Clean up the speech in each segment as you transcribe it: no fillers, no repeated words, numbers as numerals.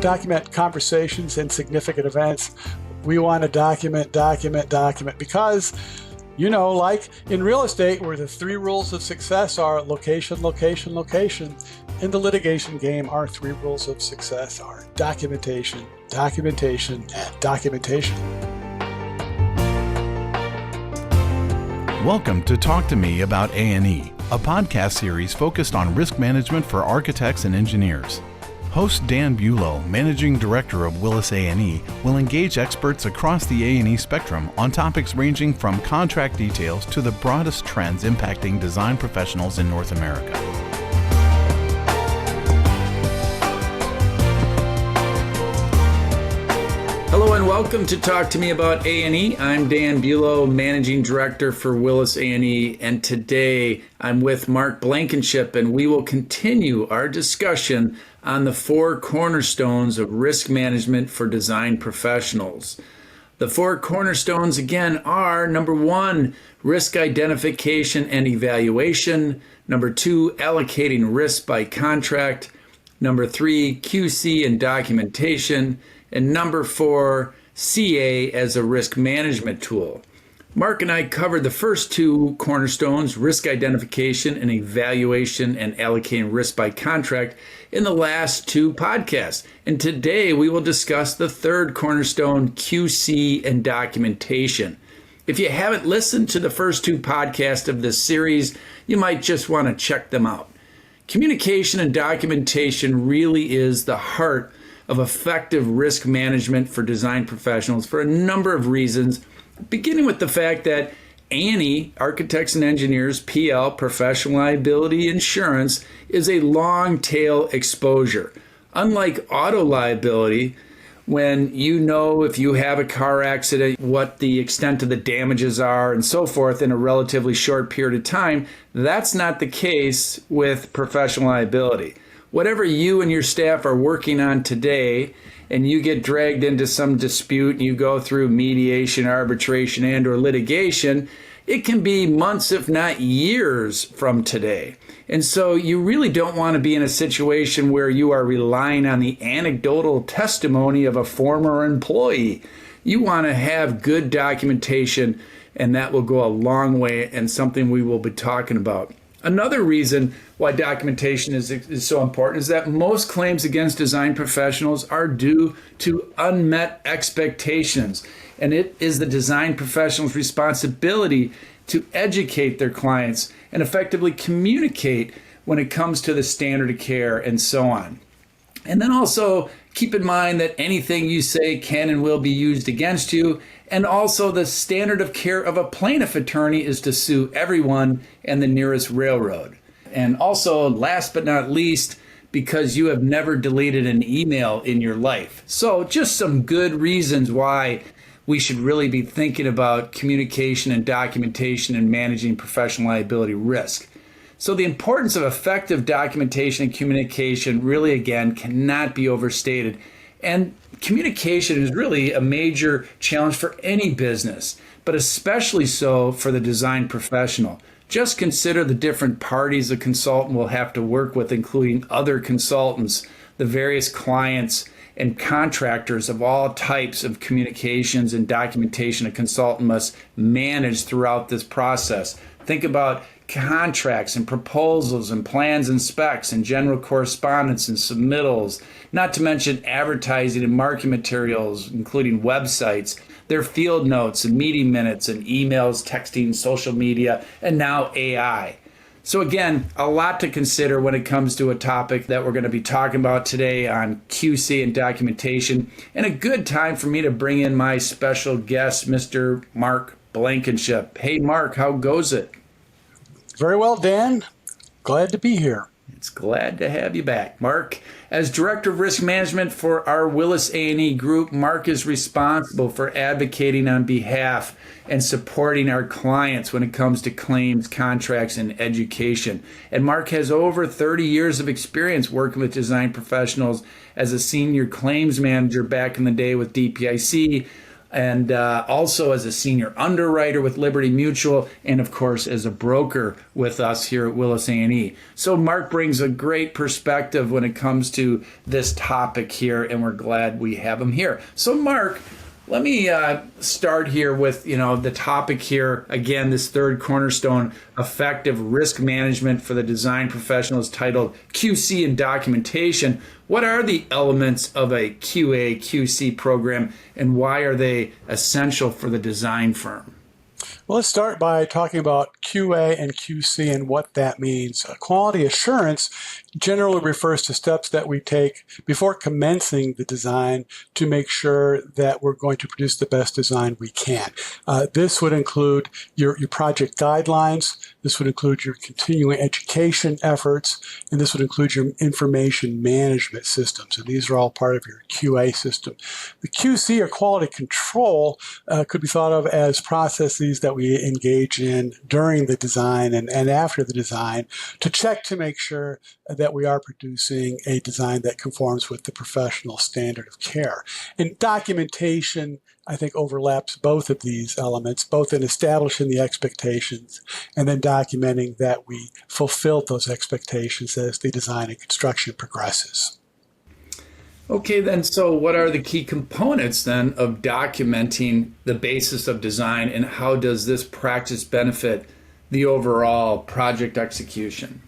document conversations and significant events. We want to document because, like in real estate, where the 3 rules of success are location, location, location. In the litigation game, our 3 rules of success are documentation, documentation, and documentation. Welcome to Talk to Me About A&E, a podcast series focused on risk management for architects and engineers. Host Dan Buelow, Managing Director of Willis A&E, will engage experts across the A&E spectrum on topics ranging from contract details to the broadest trends impacting design professionals in North America. Hello and welcome to Talk to Me About A&E. I'm Dan Buelow, Managing Director for Willis A&E, and today I'm with Mark Blankenship, and we will continue our discussion on the 4 cornerstones of risk management for design professionals. The 4 cornerstones, again, are number 1, risk identification and evaluation. Number 2, allocating risk by contract. Number 3, QC and documentation. And number 4, CA as a risk management tool. Mark and I covered the first 2 cornerstones, risk identification and evaluation and allocating risk by contract, in the last 2 podcasts. And today we will discuss the 3rd cornerstone, QC and documentation. If you haven't listened to the first 2 podcasts of this series, you might just want to check them out. Communication and documentation really is the heart of effective risk management for design professionals for a number of reasons, beginning with the fact that A&E, architects and engineers, PL, professional liability insurance, is a long tail exposure. Unlike auto liability, when you know if you have a car accident, what the extent of the damages are and so forth in a relatively short period of time, that's not the case with professional liability. Whatever you and your staff are working on today, and you get dragged into some dispute and you go through mediation, arbitration, and or litigation, it can be months, if not years from today. And so you really don't want to be in a situation where you are relying on the anecdotal testimony of a former employee. You want to have good documentation, and that will go a long way and something we will be talking about. Another reason why documentation is so important is that most claims against design professionals are due to unmet expectations. And it is the design professional's responsibility to educate their clients and effectively communicate when it comes to the standard of care and so on. And then also keep in mind that anything you say can and will be used against you. And also the standard of care of a plaintiff attorney is to sue everyone and the nearest railroad. And also, last but not least, because you have never deleted an email in your life. So just some good reasons why we should really be thinking about communication and documentation and managing professional liability risk. So the importance of effective documentation and communication really, again, cannot be overstated. And communication is really a major challenge for any business, but especially so for the design professional. Just consider the different parties a consultant will have to work with, including other consultants, the various clients and contractors of all types of communications and documentation a consultant must manage throughout this process. Think about contracts and proposals and plans and specs and general correspondence and submittals, not to mention advertising and marketing materials, including websites, their field notes and meeting minutes and emails, texting, social media, and now AI. So again, a lot to consider when it comes to a topic that we're going to be talking about today on QC and documentation, and a good time for me to bring in my special guest, Mr. Mark Blankenship. Hey, Mark, how goes it? Very well, Dan. Glad to be here. It's glad to have you back. Mark, as Director of Risk Management for our Willis A&E Group, Mark is responsible for advocating on behalf and supporting our clients when it comes to claims, contracts, and education. And Mark has over 30 years of experience working with design professionals as a senior claims manager back in the day with DPIC, and also as a senior underwriter with Liberty Mutual, and of course as a broker with us here at Willis A&E. So Mark brings a great perspective when it comes to this topic here, and we're glad we have him here. So Mark, let me start here with, the topic here. Again, this third cornerstone, effective risk management for the design professional, is titled QC and documentation. What are the elements of a QA, QC program, and why are they essential for the design firm? Well, let's start by talking about QA and QC and what that means. Quality assurance generally refers to steps that we take before commencing the design to make sure that we're going to produce the best design we can. This would include your project guidelines. This would include your continuing education efforts, and this would include your information management systems. And these are all part of your QA system. The QC, or quality control, could be thought of as processes that we engage in during the design and after the design to check to make sure that we are producing a design that conforms with the professional standard of care. And documentation, I think, overlaps both of these elements, both in establishing the expectations and then documenting that we fulfilled those expectations as the design and construction progresses. Okay, then, so what are the key components then of documenting the basis of design, and how does this practice benefit the overall project execution?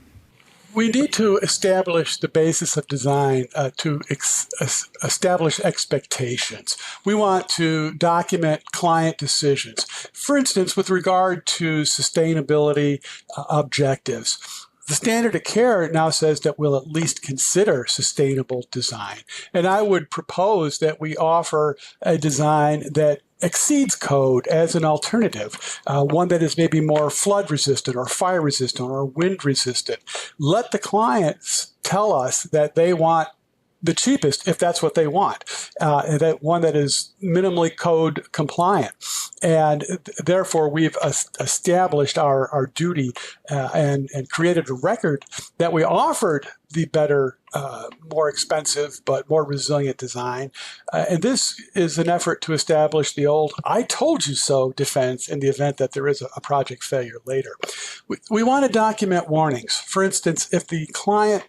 We need to establish the basis of design to establish expectations. We want to document client decisions. For instance, with regard to sustainability objectives, the standard of care now says that we'll at least consider sustainable design. And I would propose that we offer a design that exceeds code as an alternative, one that is maybe more flood resistant or fire resistant or wind resistant. Let the clients tell us that they want the cheapest, if that's what they want, and that one that is minimally code compliant. And therefore, we've established our duty and created a record that we offered the better, more expensive, but more resilient design. And this is an effort to establish the old "I told you so" defense in the event that there is a project failure later. We want to document warnings. For instance, if the client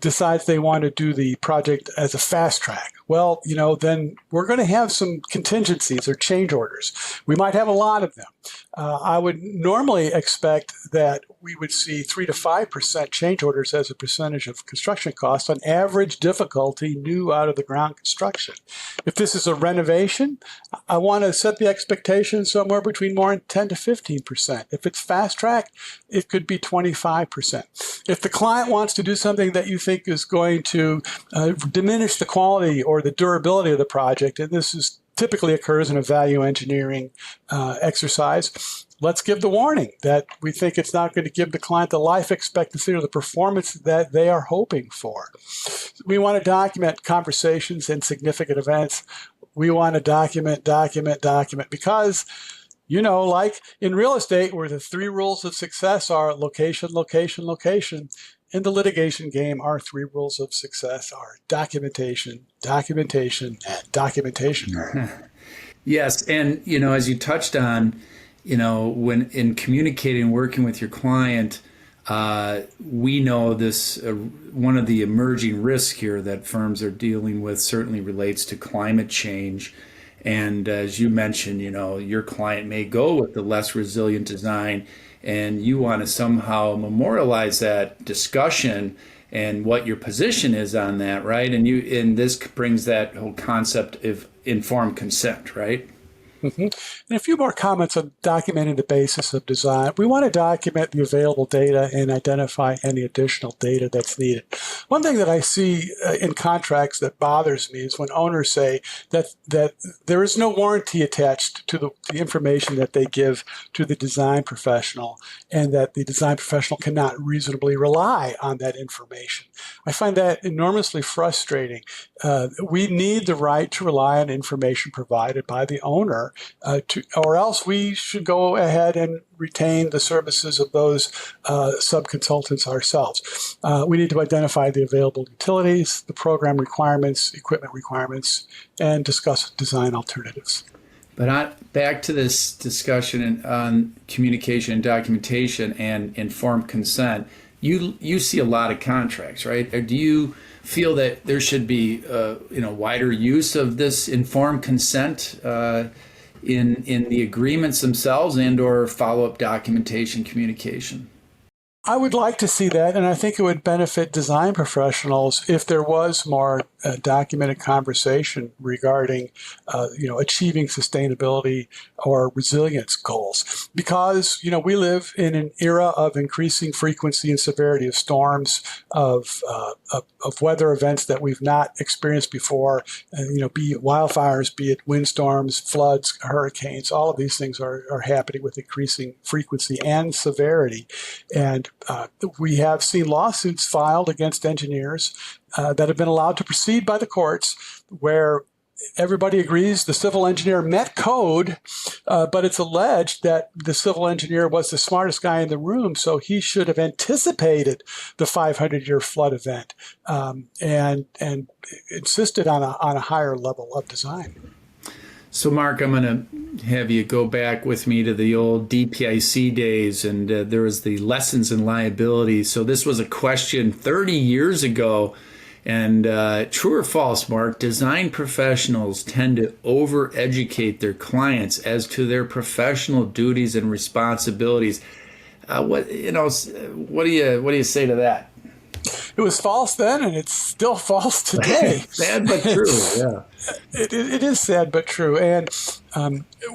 decides they want to do the project as a fast track, well, then we're going to have some contingencies or change orders. We might have a lot of them. I would normally expect that we would see 3 to 5% change orders as a percentage of construction costs on average difficulty new out of the ground construction. If this is a renovation, I want to set the expectation somewhere between more than 10 to 15%. If it's fast track, it could be 25%. If the client wants to do something that you think is going to diminish the quality or the durability of the project, and this is typically occurs in a value engineering exercise, let's give the warning that we think it's not going to give the client the life expectancy or the performance that they are hoping for. We want to document conversations and significant events. We want to document because, like in real estate, where the 3 rules of success are location, location, location, in the litigation game, our 3 rules of success are documentation, documentation, and documentation. Yes, and as you touched on, when in communicating and working with your client, we know this one of the emerging risks here that firms are dealing with certainly relates to climate change. And as you mentioned, your client may go with the less resilient design, and you want to somehow memorialize that discussion and what your position is on that, right? And this brings that whole concept of informed consent, right? Mm-hmm. And a few more comments on documenting the basis of design. We want to document the available data and identify any additional data that's needed. One thing that I see in contracts that bothers me is when owners say that there is no warranty attached to the information that they give to the design professional, and that the design professional cannot reasonably rely on that information. I find that enormously frustrating. We need the right to rely on information provided by the owner, or else we should go ahead and retain the services of those sub-consultants ourselves. We need to identify the available utilities, the program requirements, equipment requirements, and discuss design alternatives. But back to this discussion on communication and documentation and informed consent. You see a lot of contracts, right? Or do you feel that there should be wider use of this informed consent in the agreements themselves and or follow-up documentation communication? I would like to see that, and I think it would benefit design professionals if there was more documented conversation regarding, achieving sustainability or resilience goals. Because, we live in an era of increasing frequency and severity of storms, of weather events that we've not experienced before, be it wildfires, be it windstorms, floods, hurricanes. All of these things are happening with increasing frequency and severity. And we have seen lawsuits filed against engineers that have been allowed to proceed by the courts where everybody agrees the civil engineer met code, but it's alleged that the civil engineer was the smartest guy in the room, so he should have anticipated the 500-year flood event and insisted on a higher level of design. So, Mark, I'm going to have you go back with me to the old DPIC days, and there was the lessons in liability. So this was a question 30 years ago, and true or false, Mark, design professionals tend to over-educate their clients as to their professional duties and responsibilities. What do you say to that? It was false then, and it's still false today. Sad but true, yeah. It is sad but true. And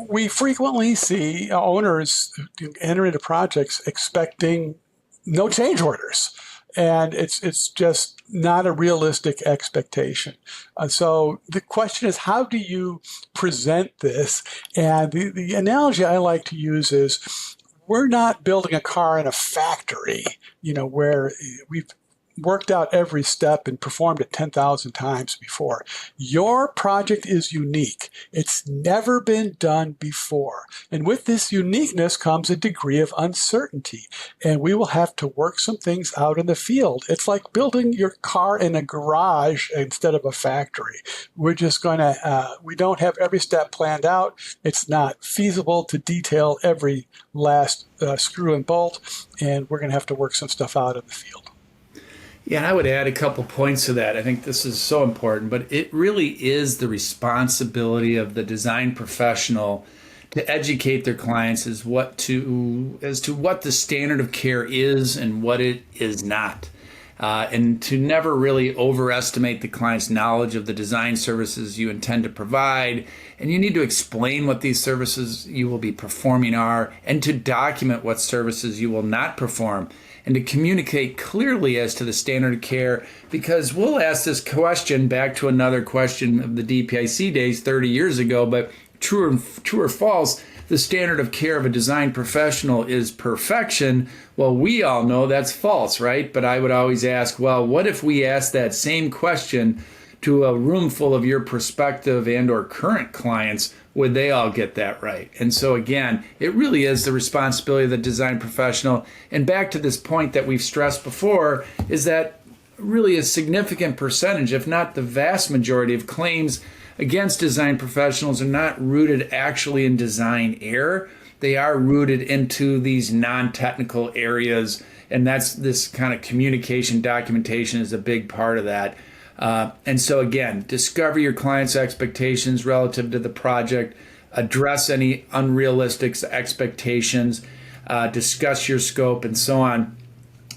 we frequently see owners enter into projects expecting no change orders. And it's just not a realistic expectation. So the question is, how do you present this? And the analogy I like to use is, we're not building a car in a factory, where we've worked out every step and performed it 10,000 times before. Your project is unique. It's never been done before. And with this uniqueness comes a degree of uncertainty. And we will have to work some things out in the field. It's like building your car in a garage instead of a factory. We're just going to, we don't have every step planned out. It's not feasible to detail every last screw and bolt. And we're going to have to work some stuff out in the field. Yeah, and I would add a couple points to that. I think this is so important, but it really is the responsibility of the design professional to educate their clients as to what the standard of care is and what it is not. And to never really overestimate the client's knowledge of the design services you intend to provide. And you need to explain what these services you will be performing are, and to document what services you will not perform, and to communicate clearly as to the standard of care, because we'll ask this question back to another question of the DPIC days 30 years ago, but true or false, the standard of care of a design professional is perfection. Well, we all know that's false, right? But I would always ask, well, what if we ask that same question to a room full of your prospective and or current clients? Would they all get that right? And so again, it really is the responsibility of the design professional. And back to this point that we've stressed before, is that really a significant percentage, if not the vast majority of claims against design professionals are not rooted actually in design error. They are rooted into these non-technical areas. And that's this kind of communication documentation is a big part of that. And so again, discover your client's expectations relative to the project, address any unrealistic expectations, discuss your scope, and so on.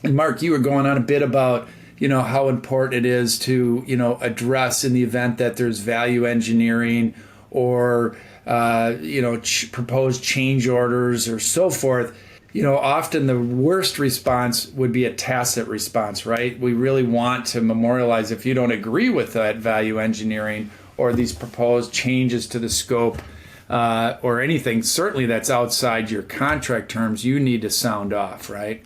And Mark, you were going on a bit about, how important it is to, address in the event that there's value engineering or, proposed change orders or so forth. Often the worst response would be a tacit response, right? We really want to memorialize if you don't agree with that value engineering or these proposed changes to the scope or anything, certainly that's outside your contract terms, you need to sound off, right?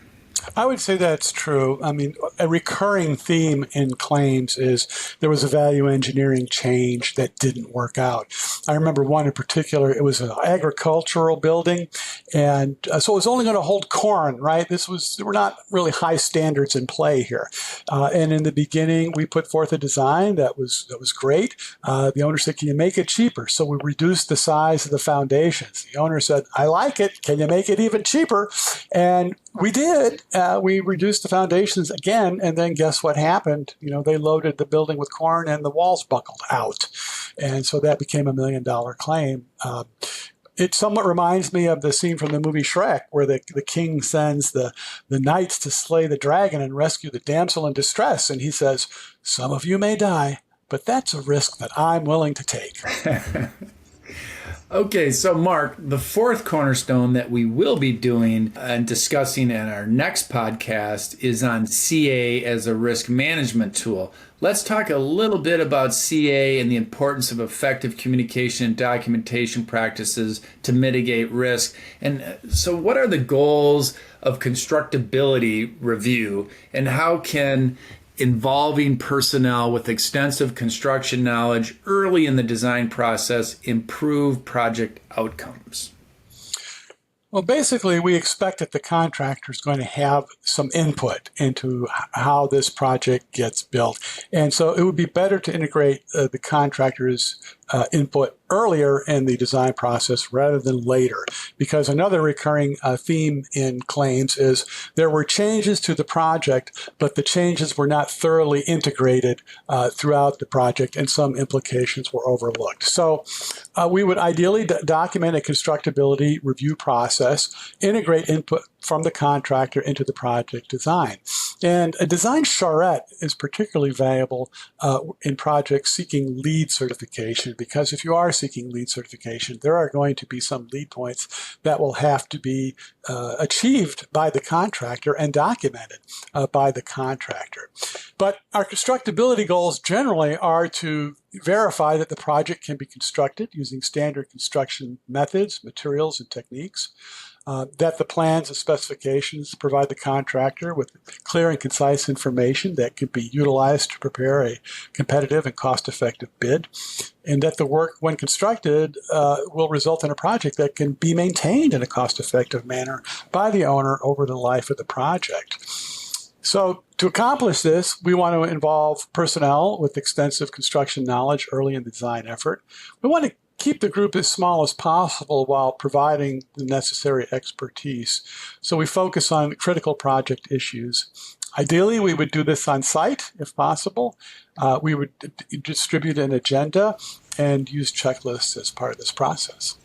I would say that's true. I mean, a recurring theme in claims is there was a value engineering change that didn't work out. I remember one in particular, it was an agricultural building, and so it was only going to hold corn, right? There were not really high standards in play here. And in the beginning, we put forth a design that was great. The owner said, can you make it cheaper? So we reduced the size of the foundations. The owner said, I like it. Can you make it even cheaper? And we did. We reduced the foundations again, and then guess what happened? They loaded the building with corn, and the walls buckled out, and so that became $1 million claim. It somewhat reminds me of the scene from the movie Shrek, where the king sends the knights to slay the dragon and rescue the damsel in distress, and he says, "Some of you may die, but that's a risk that I'm willing to take." Okay, so Mark, the fourth cornerstone that we will be doing and discussing in our next podcast is on CA as a risk management tool. Let's talk a little bit about CA and the importance of effective communication and documentation practices to mitigate risk. And so what are the goals of constructability review, and how can involving personnel with extensive construction knowledge early in the design process improve project outcomes? Well, basically, we expect that the contractor is going to have some input into how this project gets built. And so it would be better to integrate the contractor's input earlier in the design process rather than later, because another recurring theme in claims is there were changes to the project, but the changes were not thoroughly integrated throughout the project, and some implications were overlooked. So we would ideally document a constructability review process, integrate input from the contractor into the project design. And a design charrette is particularly valuable in projects seeking LEED certification, because if you are seeking LEED certification, there are going to be some LEED points that will have to be achieved by the contractor and documented by the contractor. But our constructability goals generally are to verify that the project can be constructed using standard construction methods, materials, and techniques. That the plans and specifications provide the contractor with clear and concise information that can be utilized to prepare a competitive and cost-effective bid, and that the work, when constructed, will result in a project that can be maintained in a cost-effective manner by the owner over the life of the project. So to accomplish this, we want to involve personnel with extensive construction knowledge early in the design effort. We want to keep the group as small as possible while providing the necessary expertise. So we focus on critical project issues. Ideally, we would do this on site if possible. We would distribute an agenda and use checklists as part of this process.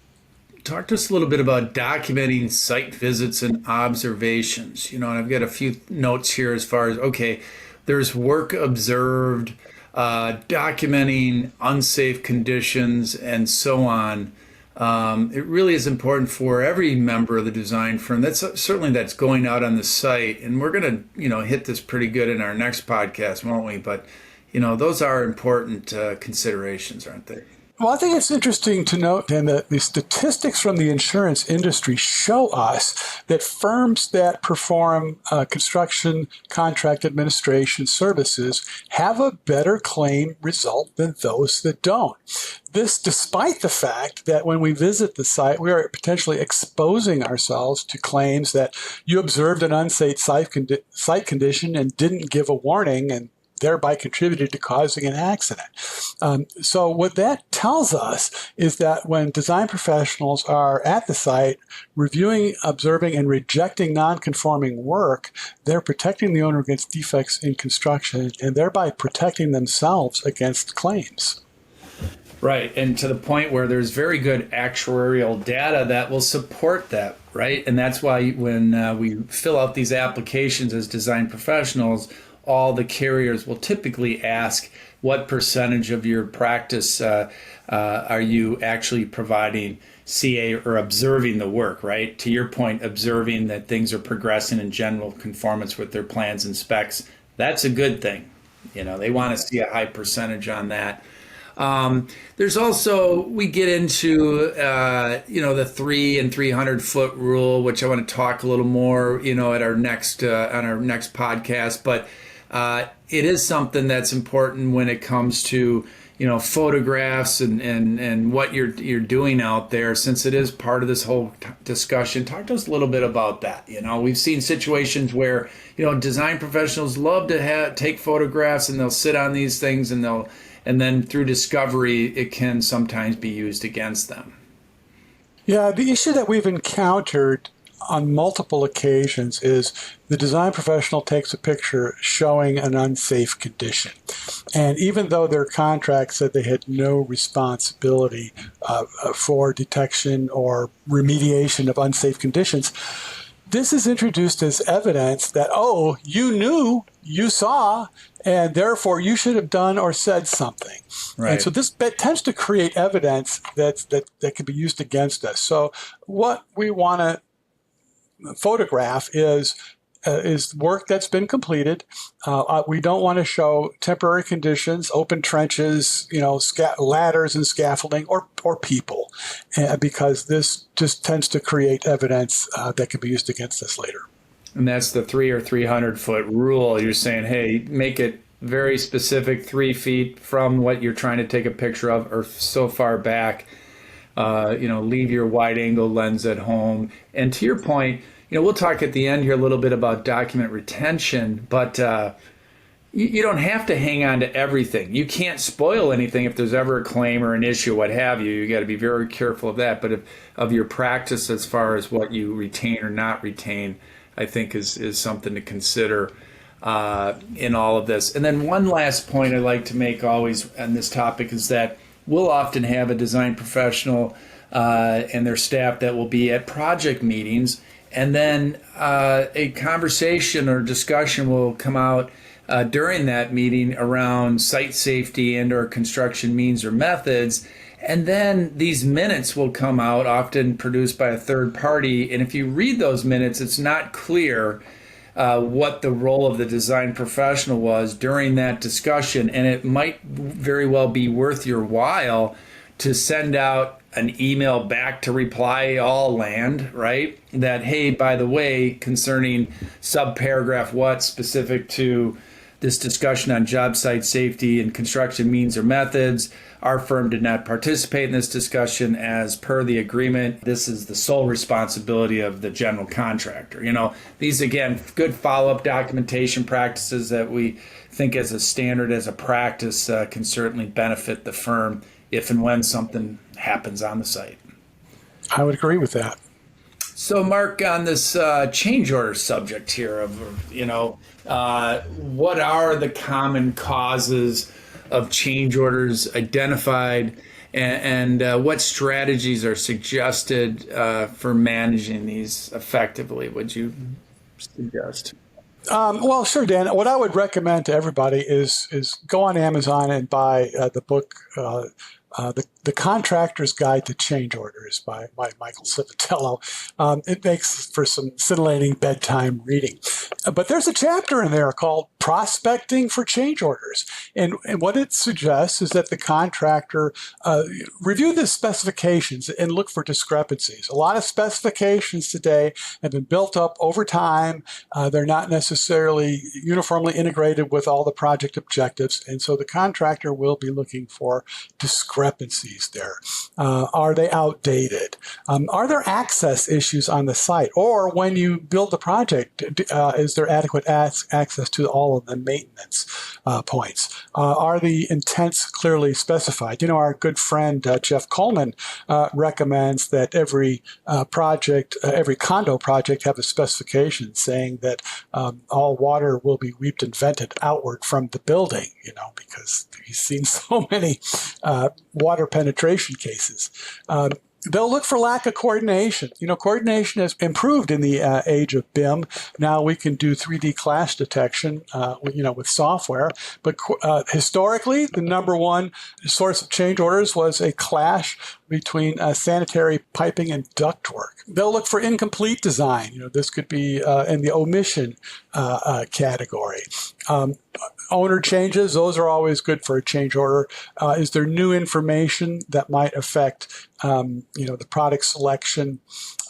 Talk to us a little bit about documenting site visits and observations. And I've got a few notes here as far as, okay, there's work observed, documenting unsafe conditions, and so on. It really is important for every member of the design firm. That's going out on the site, and we're going to hit this pretty good in our next podcast, won't we? But those are important considerations, aren't they? Well, I think it's interesting to note then that the statistics from the insurance industry show us that firms that perform construction contract administration services have a better claim result than those that don't. This despite the fact that when we visit the site, we are potentially exposing ourselves to claims that you observed an unsafe site condition and didn't give a warning, and thereby contributed to causing an accident. So what that tells us is that when design professionals are at the site reviewing, observing, and rejecting non-conforming work, they're protecting the owner against defects in construction and thereby protecting themselves against claims. Right, and to the point where there's very good actuarial data that will support that, right? And that's why when we fill out these applications as design professionals, all the carriers will typically ask, what percentage of your practice are you actually providing CA or observing the work, right? To your point, observing that things are progressing in general conformance with their plans and specs. That's a good thing. They want to see a high percentage on that. There's also, we get into, the 3 and 300 foot rule, which I want to talk a little more, at our next, on our next podcast. But it is something that's important when it comes to, photographs and what you're doing out there, since it is part of this whole discussion. Talk to us a little bit about that. We've seen situations where, design professionals love to take photographs, and they'll sit on these things, and then through discovery, it can sometimes be used against them. Yeah, the issue that we've encountered on multiple occasions is the design professional takes a picture showing an unsafe condition. And even though their contract said they had no responsibility for detection or remediation of unsafe conditions, this is introduced as evidence that, oh, you knew, you saw, and therefore you should have done or said something. Right. And so this tends to create evidence that can be used against us. So what we want to photograph is work that's been completed. We don't want to show temporary conditions, open trenches, ladders and scaffolding, or people, because this just tends to create evidence that can be used against us later. And that's the 3 or 300 foot rule. You're saying, hey, make it very specific, 3 feet from what you're trying to take a picture of, or so far back. Leave your wide angle lens at home. And to your point, we'll talk at the end here a little bit about document retention, but you don't have to hang on to everything. You can't spoil anything if there's ever a claim or an issue, what have you. You got to be very careful of that. But of your practice as far as what you retain or not retain, I think is something to consider in all of this. And then one last point I'd like to make always on this topic is that we'll often have a design professional and their staff that will be at project meetings, and then a conversation or discussion will come out during that meeting around site safety and or construction means or methods. And then these minutes will come out, often produced by a third party. And if you read those minutes, it's not clear what the role of the design professional was during that discussion. And it might very well be worth your while to send out an email back to reply all land, right? That, hey, by the way, concerning subparagraph what specific to this discussion on job site safety and construction means or methods, our firm did not participate in this discussion as per the agreement. This is the sole responsibility of the general contractor. These, again, good follow-up documentation practices that we think as a standard, as a practice, can certainly benefit the firm if and when something happens on the site. I would agree with that. So, Mark, on this change order subject here of, what are the common causes of change orders identified, and what strategies are suggested for managing these effectively, would you suggest? Well, sure, Dan. What I would recommend to everybody is go on Amazon and buy the book, The Contractor's Guide to Change Orders by Michael Civitello. It makes for some scintillating bedtime reading. But there's a chapter in there called Prospecting for Change Orders. And what it suggests is that the contractor review the specifications and look for discrepancies. A lot of specifications today have been built up over time. They're not necessarily uniformly integrated with all the project objectives. And so the contractor will be looking for discrepancies there. Are they outdated? Are there access issues on the site? Or when you build the project, is there adequate access to all of the maintenance points? Are the intents clearly specified? Our good friend Jeff Coleman recommends that every project, every condo project have a specification saying that all water will be weeped and vented outward from the building, because he's seen so many water penetration cases. They'll look for lack of coordination. Coordination has improved in the age of BIM. Now we can do 3D clash detection, with software. But historically, the number one source of change orders was a clash between sanitary piping and ductwork. They'll look for incomplete design. This could be in the omission category. Owner changes, those are always good for a change order. Is there new information that might affect, the product selection?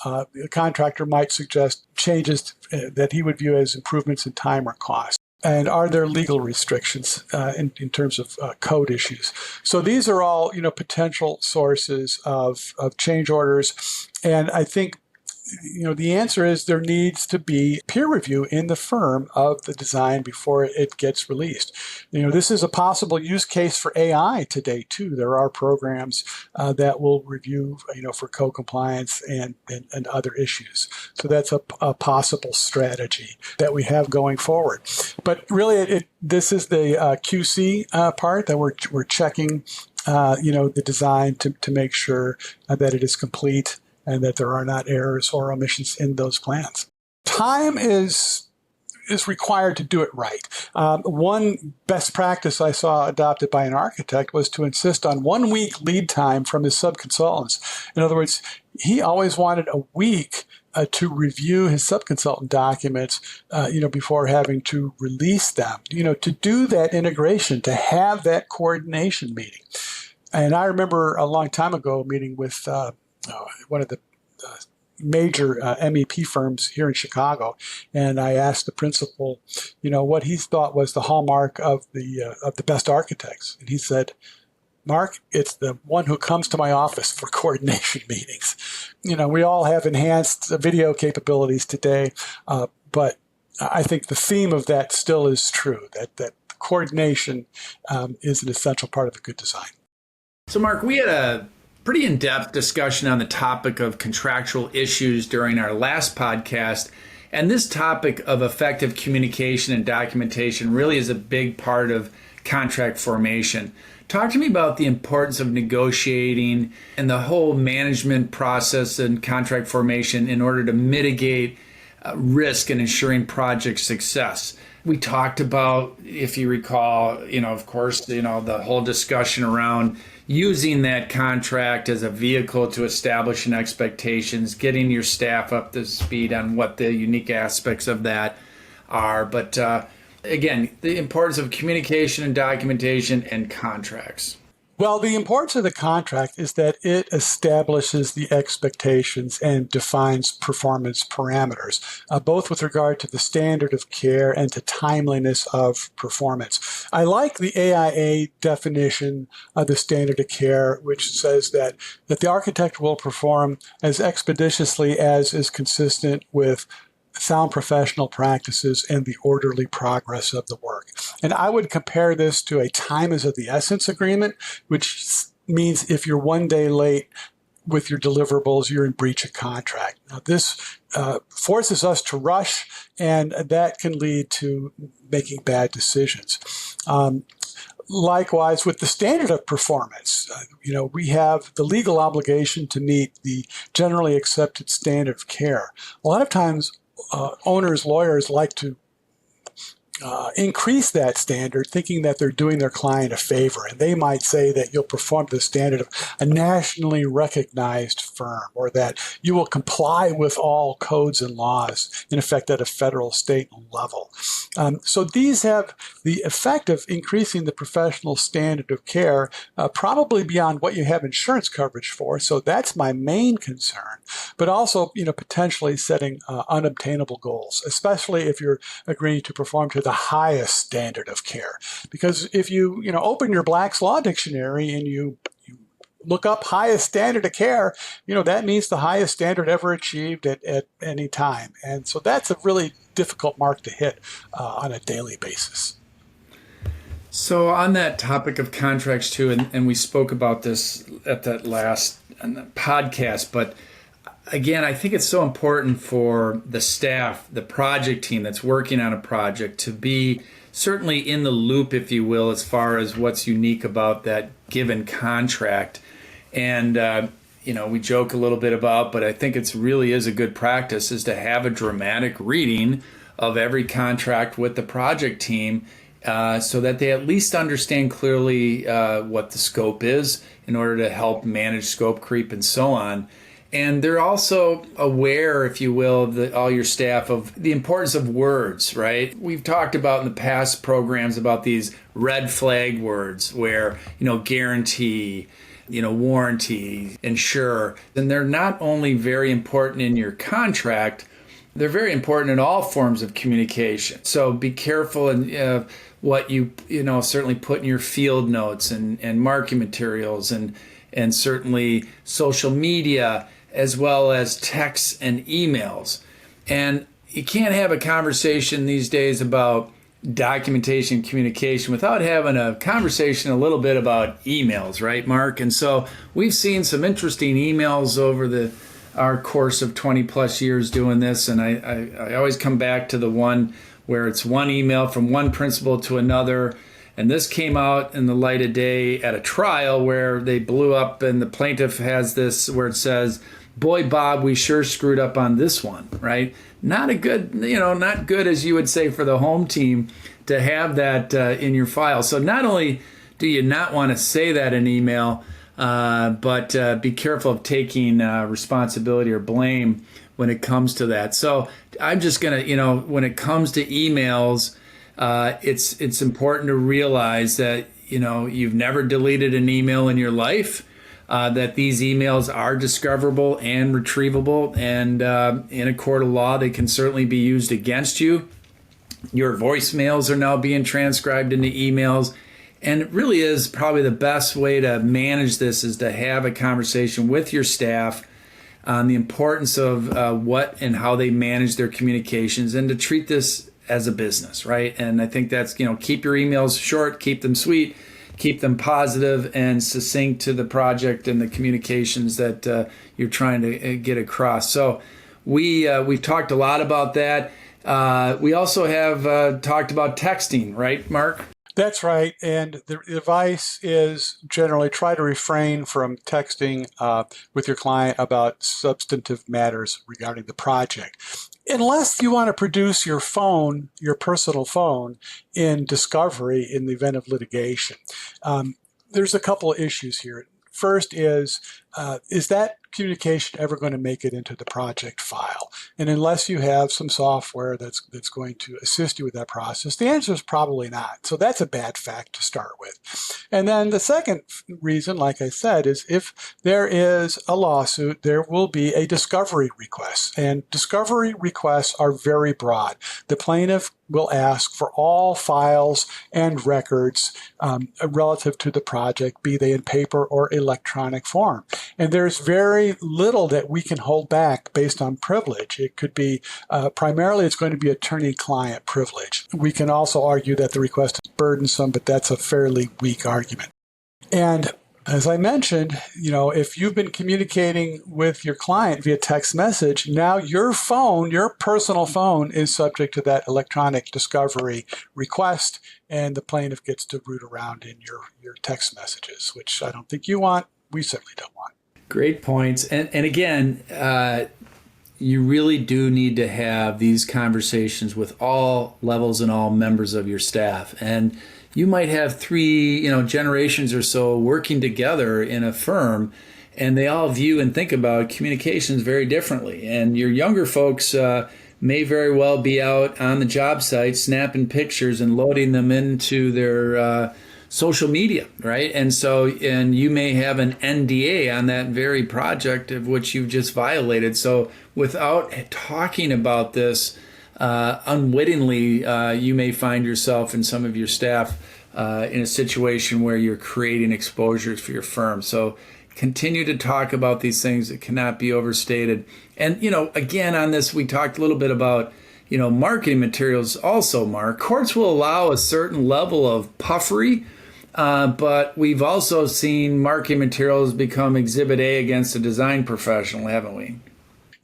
The contractor might suggest changes that he would view as improvements in time or cost. And are there legal restrictions in terms of code issues? So these are all, potential sources of change orders. And I think the answer is there needs to be peer review in the firm of the design before it gets released. This is a possible use case for AI today, too. There are programs that will review, for code compliance and other issues. So that's a possible strategy that we have going forward. But really, this is the QC part that we're checking, the design to make sure that it is complete and that there are not errors or omissions in those plans. Time is required to do it right. One best practice I saw adopted by an architect was to insist on 1 week lead time from his subconsultants. In other words, he always wanted a week to review his subconsultant documents, before having to release them, to do that integration, to have that coordination meeting. And I remember a long time ago meeting with one of the major MEP firms here in Chicago, and I asked the principal, what he thought was the hallmark of the best architects, and he said, "Mark, it's the one who comes to my office for coordination meetings." We all have enhanced video capabilities today, but I think the theme of that still is true. That coordination is an essential part of a good design. So, Mark, we had a pretty in-depth discussion on the topic of contractual issues during our last podcast. And this topic of effective communication and documentation really is a big part of contract formation. Talk to me about the importance of negotiating and the whole management process and contract formation in order to mitigate risk and ensuring project success. We talked about, if you recall, of course, the whole discussion around using that contract as a vehicle to establish expectations, getting your staff up to speed on what the unique aspects of that are. But again, the importance of communication and documentation and contracts. Well, the importance of the contract is that it establishes the expectations and defines performance parameters, both with regard to the standard of care and to timeliness of performance. I like the AIA definition of the standard of care, which says that the architect will perform as expeditiously as is consistent with sound professional practices and the orderly progress of the work. And I would compare this to a time is of the essence agreement, which means if you're 1 day late with your deliverables, you're in breach of contract. Now, this forces us to rush, and that can lead to making bad decisions. Likewise, with the standard of performance, we have the legal obligation to meet the generally accepted standard of care. A lot of times, owners, lawyers like to increase that standard, thinking that they're doing their client a favor. And they might say that you'll perform to the standard of a nationally recognized firm, or that you will comply with all codes and laws, in effect at a federal, state level. So these have the effect of increasing the professional standard of care, probably beyond what you have insurance coverage for. So that's my main concern. But also, potentially setting unobtainable goals, especially if you're agreeing to perform to the highest standard of care. Because if you, open your Black's Law Dictionary and you look up highest standard of care, that means the highest standard ever achieved at any time. And so that's a really difficult mark to hit on a daily basis. So on that topic of contracts too, and we spoke about this at that last podcast, but again, I think it's so important for the staff, the project team that's working on a project, to be certainly in the loop, if you will, as far as what's unique about that given contract. And, we joke a little bit about, but I think it's really is a good practice, is to have a dramatic reading of every contract with the project team, so that they at least understand clearly what the scope is in order to help manage scope creep and so on. And they're also aware, if you will, of all your staff of the importance of words, right? We've talked about in the past programs about these red flag words where, guarantee, warranty, insure. And they're not only very important in your contract, they're very important in all forms of communication. So be careful in what you certainly put in your field notes and marketing materials and certainly social media, as well as texts and emails. And you can't have a conversation these days about documentation and communication without having a conversation a little bit about emails, right, Mark? And so we've seen some interesting emails over our course of 20 plus years doing this. And I always come back to the one where it's one email from one principal to another. And this came out in the light of day at a trial where they blew up, and the plaintiff has this where it says, "Boy, Bob, we sure screwed up on this one," right? Not good as you would say for the home team to have that in your file. So not only do you not want to say that in email, but be careful of taking responsibility or blame when it comes to that. So I'm just going to, when it comes to emails, it's important to realize that, you've never deleted an email in your life, that these emails are discoverable and retrievable, and in a court of law, they can certainly be used against you. Your voicemails are now being transcribed into emails. And it really is probably the best way to manage this is to have a conversation with your staff on the importance of what and how they manage their communications, and to treat this as a business, right? And I think that's, keep your emails short, keep them sweet, keep them positive and succinct to the project and the communications that you're trying to get across. So we've talked a lot about that. We also have talked about texting, right, Mark? That's right. And the advice is generally try to refrain from texting with your client about substantive matters regarding the project, unless you want to produce your phone, your personal phone, in discovery in the event of litigation. There's a couple of issues here. First is that communication ever going to make it into the project file? And unless you have some software that's going to assist you with that process, the answer is probably not. So that's a bad fact to start with. And then the second reason, like I said, is if there is a lawsuit, there will be a discovery request. And discovery requests are very broad. The plaintiff will ask for all files and records relative to the project, be they in paper or electronic form. And there's very little that we can hold back based on privilege. It could be, primarily it's going to be attorney-client privilege. We can also argue that the request is burdensome, but that's a fairly weak argument. And as I mentioned, if you've been communicating with your client via text message, now your phone, your personal phone, is subject to that electronic discovery request, and the plaintiff gets to root around in your text messages, which I don't think you want. We certainly don't want. Great points. And again, you really do need to have these conversations with all levels and all members of your staff. And you might have three, generations or so working together in a firm, and they all view and think about communications very differently. And your younger folks may very well be out on the job site snapping pictures and loading them into their social media, right? And you may have an NDA on that very project of which you've just violated. So without talking about this, unwittingly, you may find yourself and some of your staff in a situation where you're creating exposures for your firm. So continue to talk about these things. It cannot be overstated. And, again, on this, we talked a little bit about, marketing materials also, Mark. Courts will allow a certain level of puffery, but we've also seen marketing materials become Exhibit A against a design professional, haven't we?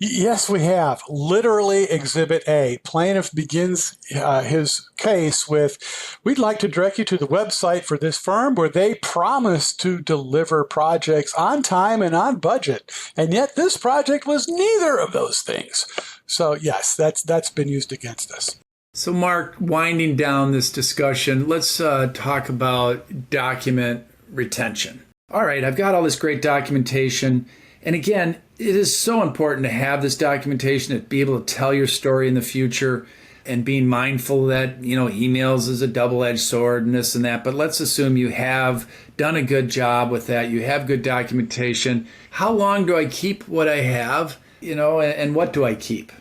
Yes, we have. Literally Exhibit A. Plaintiff begins his case with, "We'd like to direct you to the website for this firm where they promise to deliver projects on time and on budget. And yet this project was neither of those things." So yes, that's been used against us. So Mark, winding down this discussion, let's talk about document retention. All right, I've got all this great documentation, And again, it is so important to have this documentation, to be able to tell your story in the future, and being mindful that, emails is a double-edged sword and this and that. But let's assume you have done a good job with that. You have good documentation. How long do I keep what I have, and what do I keep?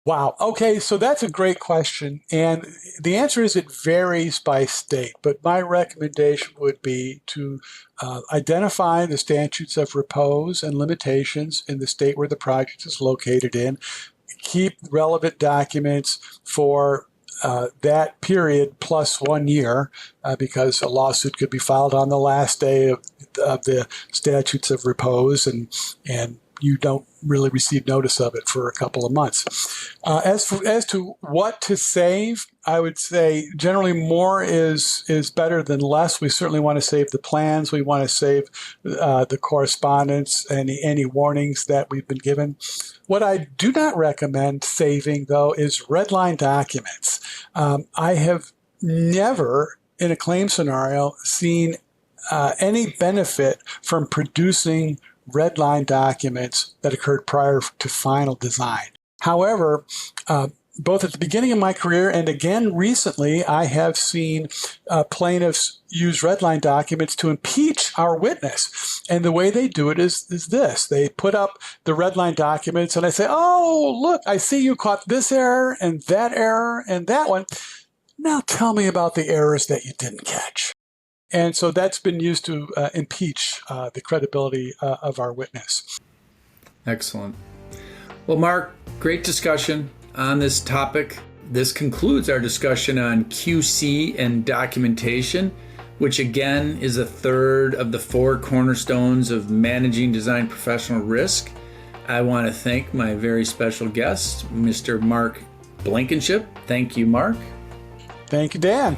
Wow. Okay, so that's a great question. And the answer is it varies by state. But my recommendation would be to identify the statutes of repose and limitations in the state where the project is located in. Keep relevant documents for that period plus 1 year, because a lawsuit could be filed on the last day of the statutes of repose, and you don't really receive notice of it for a couple of months. As to what to save, I would say generally more is better than less. We certainly want to save the plans. We want to save the correspondence, any warnings that we've been given. What I do not recommend saving, though, is redline documents. I have never, in a claim scenario, seen any benefit from producing redline documents that occurred prior to final design. However, both at the beginning of my career and again recently, I have seen plaintiffs use redline documents to impeach our witness. And the way they do it is this. They put up the redline documents and I say, oh, look, I see you caught this error and that one. Now tell me about the errors that you didn't catch. And so that's been used to impeach the credibility of our witness. Excellent. Well, Mark, great discussion on this topic. This concludes our discussion on QC and documentation, which again is a third of the 4 cornerstones of managing design professional risk. I want to thank my very special guest, Mr. Mark Blankenship. Thank you, Mark. Thank you, Dan.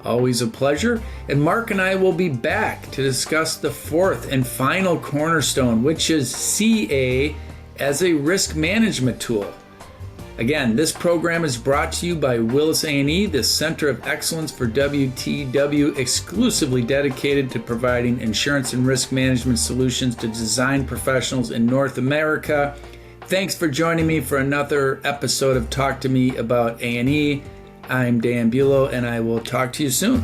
Always a pleasure. And Mark and I will be back to discuss the 4th and final cornerstone, which is CA as a risk management tool. Again, this program is brought to you by Willis A&E, the Center of Excellence for WTW, exclusively dedicated to providing insurance and risk management solutions to design professionals in North America. Thanks for joining me for another episode of Talk to Me About A&E. I'm Dan Buelow, and I will talk to you soon.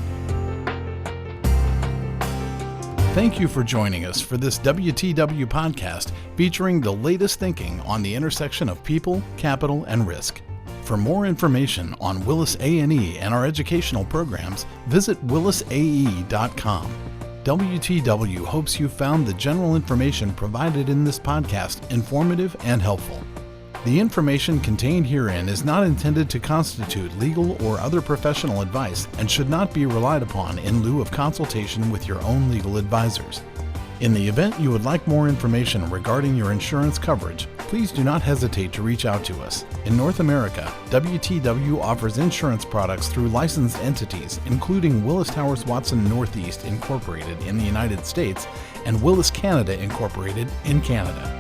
Thank you for joining us for this WTW podcast featuring the latest thinking on the intersection of people, capital, and risk. For more information on Willis A&E and our educational programs, visit willisae.com. WTW hopes you found the general information provided in this podcast informative and helpful. The information contained herein is not intended to constitute legal or other professional advice and should not be relied upon in lieu of consultation with your own legal advisors. In the event you would like more information regarding your insurance coverage, please do not hesitate to reach out to us. In North America, WTW offers insurance products through licensed entities, including Willis Towers Watson Northeast Incorporated in the United States and Willis Canada Incorporated in Canada.